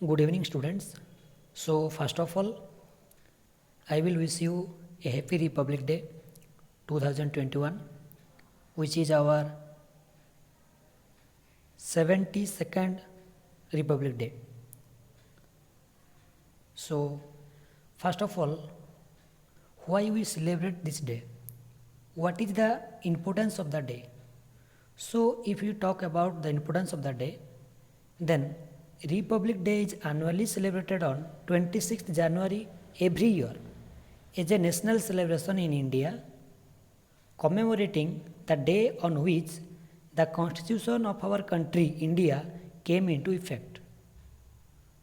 Good evening, students. So, first of all, I will wish you a happy Republic Day 2021, which is our 72nd Republic Day. So, first of all, why we celebrate this day? What is the importance of the day? So, if you talk about the importance of the day, then Republic Day is annually celebrated on 26th January every year as a national celebration in India, commemorating the day on which the constitution of our country, India, came into effect.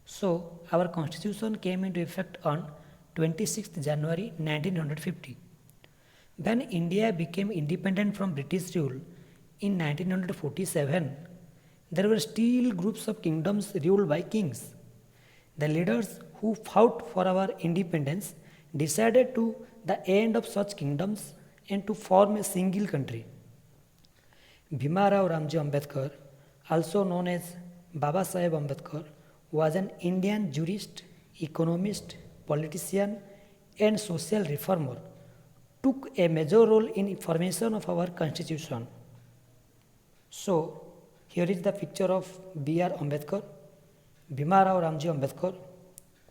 So, our constitution came into effect on 26th January 1950. When India became independent from British rule in 1947, there were still groups of kingdoms ruled by kings. The leaders who fought for our independence decided to the end of such kingdoms and to form a single country. Bhima Rao Ramji Ambedkar, also known as Baba Saheb Ambedkar, was an Indian jurist, economist, politician, and social reformer. Took a major role in formation of our constitution. So, here is the picture of B.R. Ambedkar, Bhima Rao Ramji Ambedkar,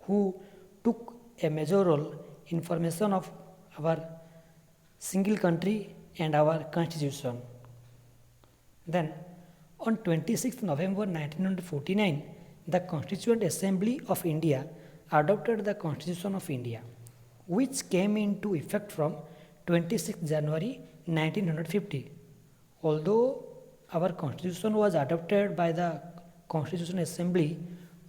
who took a major role in formation of our single country and our constitution. Then, on 26th November 1949, the Constituent Assembly of India adopted the Constitution of India, which came into effect from 26th January 1950. Although our constitution was adopted by the Constitution Assembly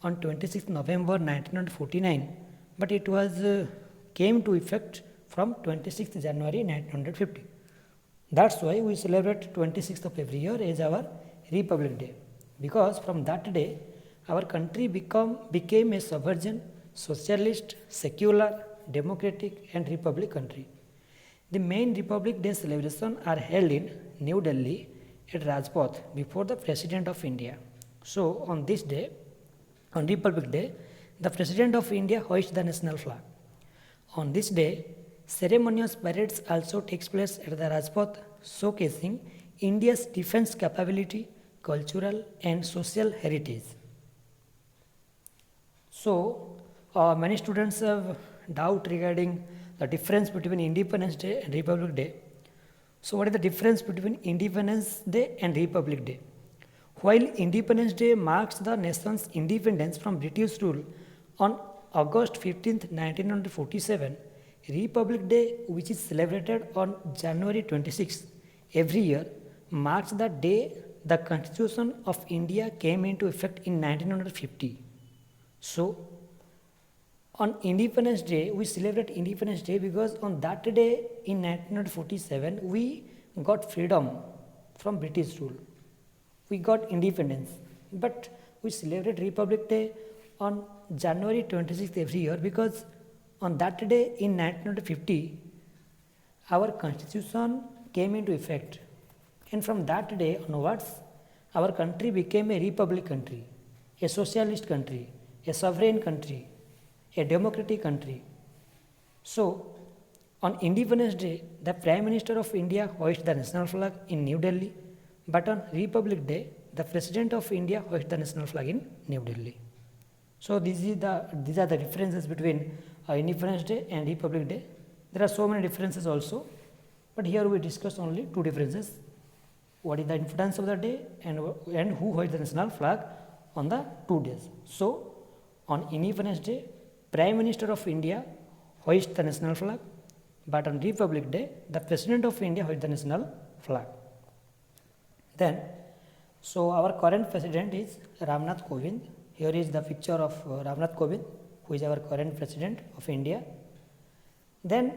on 26th November 1949, but it was came to effect from 26th January 1950. That's why we celebrate 26th of every year as our Republic Day, because from that day our country became a sovereign, socialist, secular, democratic and republic country. The main Republic Day celebrations are held in New Delhi at Rajpath before the President of India. So, on this day, on Republic Day, the President of India hoists the national flag. On this day, ceremonious parades also takes place at the Rajpath, showcasing India's defense capability, cultural and social heritage. So, many students have doubt regarding the difference between Independence Day and Republic Day. So, what is the difference between Independence Day and Republic Day? While Independence Day marks the nation's independence from British rule on August 15, 1947, Republic Day, which is celebrated on January 26 every year, marks the day the Constitution of India came into effect in 1950. So, on Independence Day, we celebrate Independence Day because on that day in 1947, we got freedom from British rule. We got independence. But we celebrate Republic Day on January 26th every year because on that day in 1950, our constitution came into effect. And from that day onwards, our country became a republic country, a socialist country, a sovereign country, a democratic country. So, on Independence Day, the Prime Minister of India hoists the national flag in New Delhi, but on Republic Day, the President of India hoists the national flag in New Delhi. So, these are the differences between Independence Day and Republic Day. There are so many differences also, but here we discuss only two differences. What is the importance of the day and who hoists the national flag on the 2 days. So, on Independence Day, Prime Minister of India hoists the national flag, but on Republic Day, the President of India hoists the national flag. Then, so our current President is Ramnath Kovind. Here is the picture of Ramnath Kovind, who is our current President of India. Then,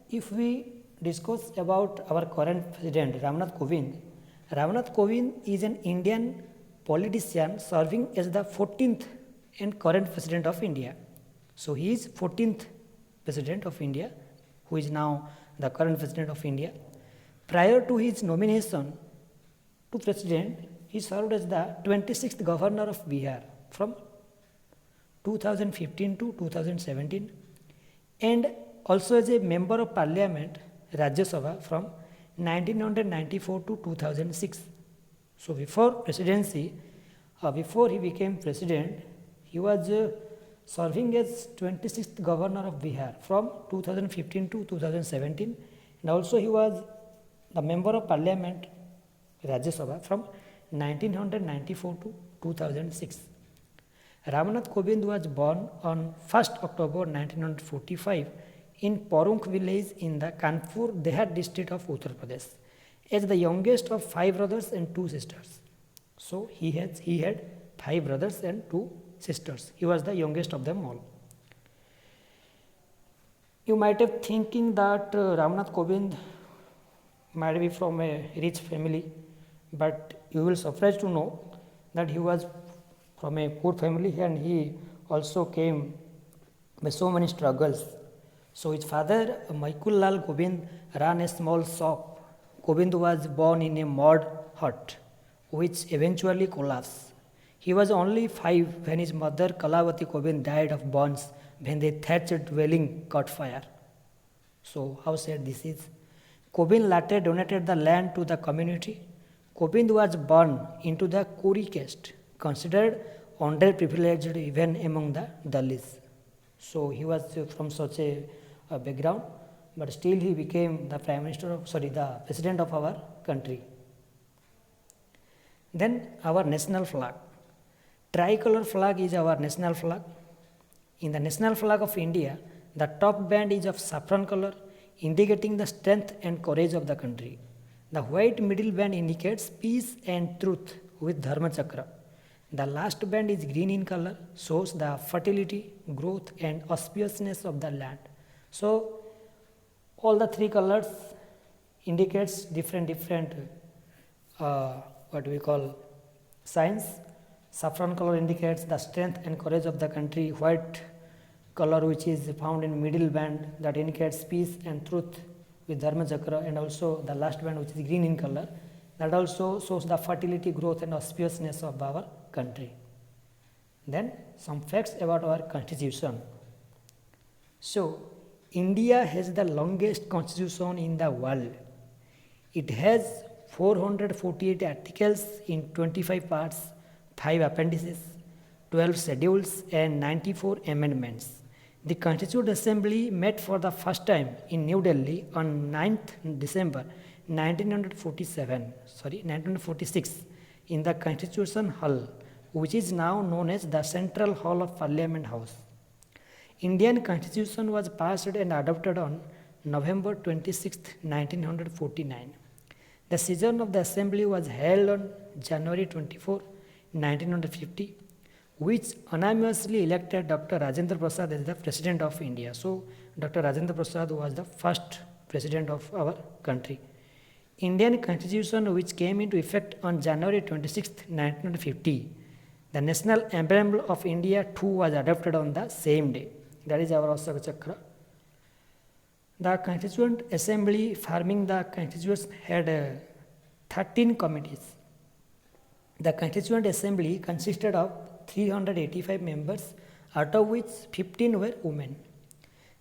if we discuss about our current President, Ramnath Kovind is an Indian politician serving as the 14th and current President of India. So, he is 14th President of India, who is now the current President of India. Prior to his nomination to President, he served as the 26th Governor of Bihar from 2015 to 2017, and also as a member of parliament Rajya Sabha from 1994 to 2006. So before presidency, before he became president, he was serving as 26th governor of Bihar from 2015 to 2017, and also he was the member of parliament Rajya Sabha from 1994 to 2006. Ramnath Kovind was born on 1st October 1945 in Porunk village in the Kanpur Dehat district of Uttar Pradesh, as the youngest of 5 brothers and 2 sisters. So he had 5 brothers and 2 sisters. He was the youngest of them all. You might have thinking that Ramnath Kovind might be from a rich family, but you will surprised to know that he was from a poor family and he also came by so many struggles. So his father, Maikul Lal Govind, ran a small shop. Govind was born in a mud hut, which eventually collapsed. He was only 5 when his mother, Kalavati Govind, died of burns when the thatched dwelling caught fire. So how sad this is. Govind later donated the land to the community. Govind was born into the Kuri caste, considered underprivileged even among the Dalits. So he was from such a background, but still he became the the president of our country. Then our national flag. Tricolor flag is our national flag. In the national flag of India, the top band is of saffron color, indicating the strength and courage of the country. The white middle band indicates peace and truth with Dharma Chakra. The last band is green in color, shows the fertility, growth and auspiciousness of the land. So all the 3 colors indicates different what we call signs. Saffron color indicates the strength and courage of the country. White color, which is found in middle band, that indicates peace and truth with Dharma Chakra, and also the last band, which is green in color, that also shows the fertility, growth and auspiciousness of our country. Then some facts about our constitution. So India has the longest constitution in the world. It has 448 articles in 25 parts, 5 appendices, 12 schedules and 94 amendments. The Constituent Assembly met for the first time in New Delhi on 9th December 1946 in the Constitution Hall, which is now known as the Central Hall of Parliament House. Indian Constitution was passed and adopted on November 26, 1949. The session of the Assembly was held on January 24, 1950, which unanimously elected Dr. Rajendra Prasad as the President of India. So, Dr. Rajendra Prasad was the first President of our country. Indian Constitution, which came into effect on January 26, 1950, the national emblem of India too was adopted on the same day. That is our Ashok Chakra. The Constituent Assembly forming the Constitution had 13 committees. The Constituent Assembly consisted of 385 members, out of which 15 were women.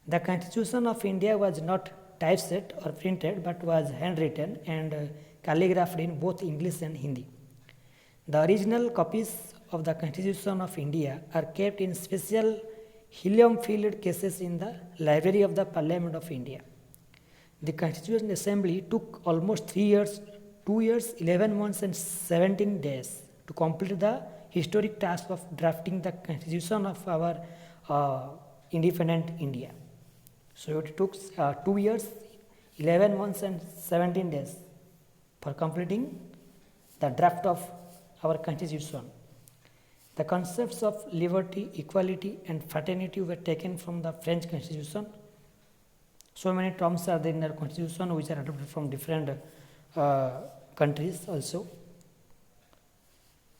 The Constitution of India was not typeset or printed, but was handwritten and calligraphed in both English and Hindi. The original copies of the Constitution of India are kept in special helium-filled cases in the Library of the Parliament of India. The Constituent Assembly took almost 3 years, 2 years, 11 months and 17 days to complete the historic task of drafting the Constitution of our independent India. So it took 2 years, 11 months and 17 days for completing the draft of our Constitution. The concepts of liberty, equality and fraternity were taken from the French Constitution. So many terms are there in our Constitution which are adopted from different countries also.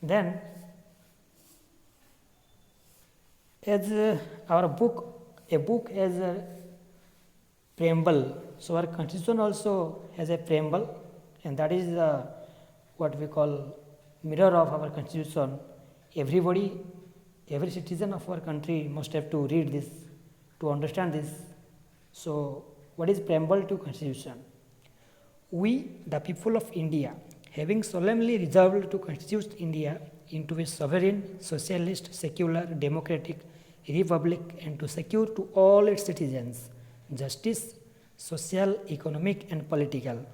Then, as our book, a book has a preamble. So our Constitution also has a preamble, and that is what we call mirror of our Constitution. Everybody every citizen of our country must have to read this to understand this. So what is preamble to constitution? We, the people of India, having solemnly resolved to constitute India into a sovereign, socialist, secular, democratic republic, and to secure to all its citizens justice, social, economic, and political,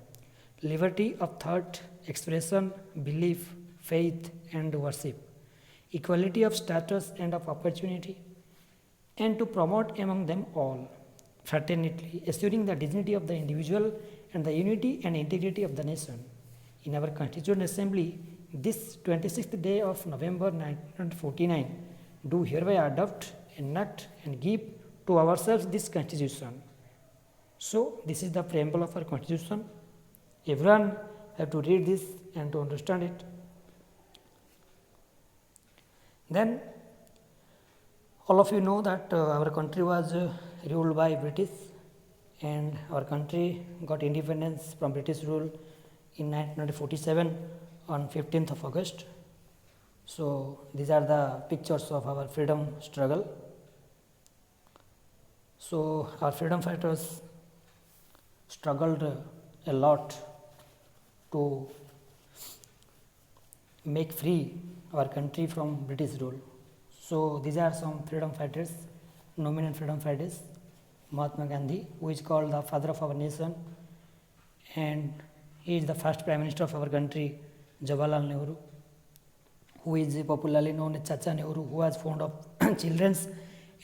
liberty of thought, expression, belief, faith, and worship, equality of status and of opportunity, and to promote among them all fraternity, assuring the dignity of the individual and the unity and integrity of the nation. In our Constituent Assembly, this 26th day of November 1949, do hereby adopt, enact, and give to ourselves this Constitution. So, this is the preamble of our Constitution. Everyone have to read this and to understand it. Then, all of you know that our country was ruled by British, and our country got independence from British rule in 1947 on 15th of August. So, these are the pictures of our freedom struggle. So, our freedom fighters struggled a lot to make free our country from British rule. So, these are some freedom fighters, nominal freedom fighters. Mahatma Gandhi, who is called the father of our nation, and he is the first Prime Minister of our country, Jawaharlal Nehru, who is popularly known as Chacha Nehru, who was fond of children's,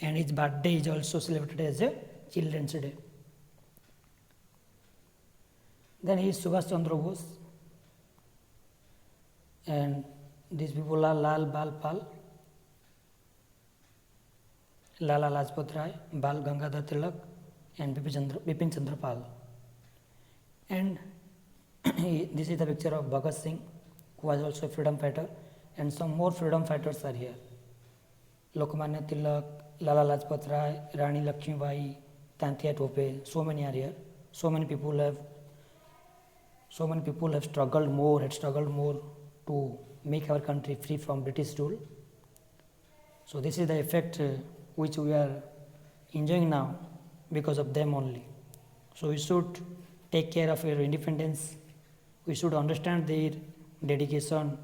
and his birthday is also celebrated as a Children's Day. Then he is Subhash Chandra Bose, and these people are Lal Bal Pal, Lala Lajpat Rai, Bal Gangadhar Tilak, and Bipin Chandra Pal. And this is the picture of Bhagat Singh, who was also a freedom fighter, and some more freedom fighters are here. Lokmanya Tilak, Lala Lajpat Rai, Rani Lakshmibai, Tantia Tope, so many are here. So many people have struggled more to make our country free from British rule. So this is the effect which we are enjoying now because of them only. So we should take care of our independence. We should understand their dedication,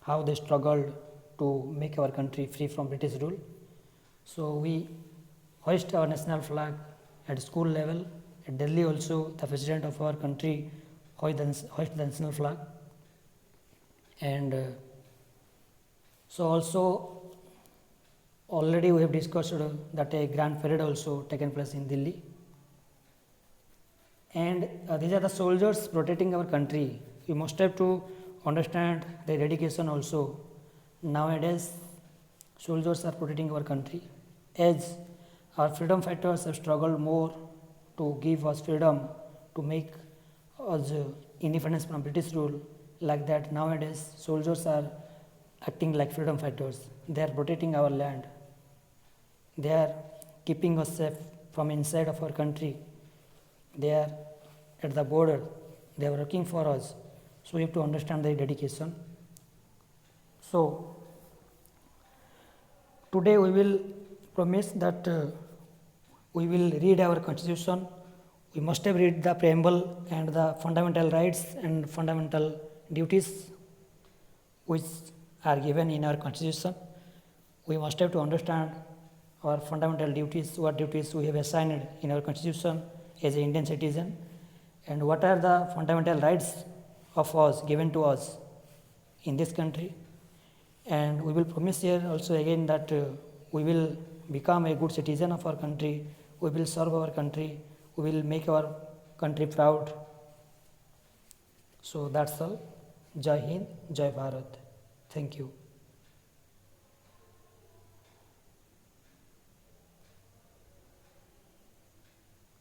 how they struggled to make our country free from British rule. So we hoist our national flag at school level. At Delhi also, the president of our country hoist the national flag. And so also already we have discussed that a grand parade also taken place in Delhi. And these are the soldiers protecting our country. We must have to understand their dedication also. Nowadays, soldiers are protecting our country. As our freedom fighters have struggled more to give us freedom, to make us independence from British rule, like that nowadays soldiers are acting like freedom fighters. They are protecting our land. They are keeping us safe from inside of our country. They are at the border. They are working for us. So we have to understand their dedication. So today we will promise that we will read our constitution. We must have read the preamble and the fundamental rights and fundamental duties which are given in our constitution. We must have to understand our fundamental duties, what duties we have assigned in our constitution as an Indian citizen, and what are the fundamental rights of us given to us in this country. And we will promise here also again that we will become a good citizen of our country. We will serve our country. We will make our country proud. So that's all. Jai Hind, Jai Bharat. Thank you.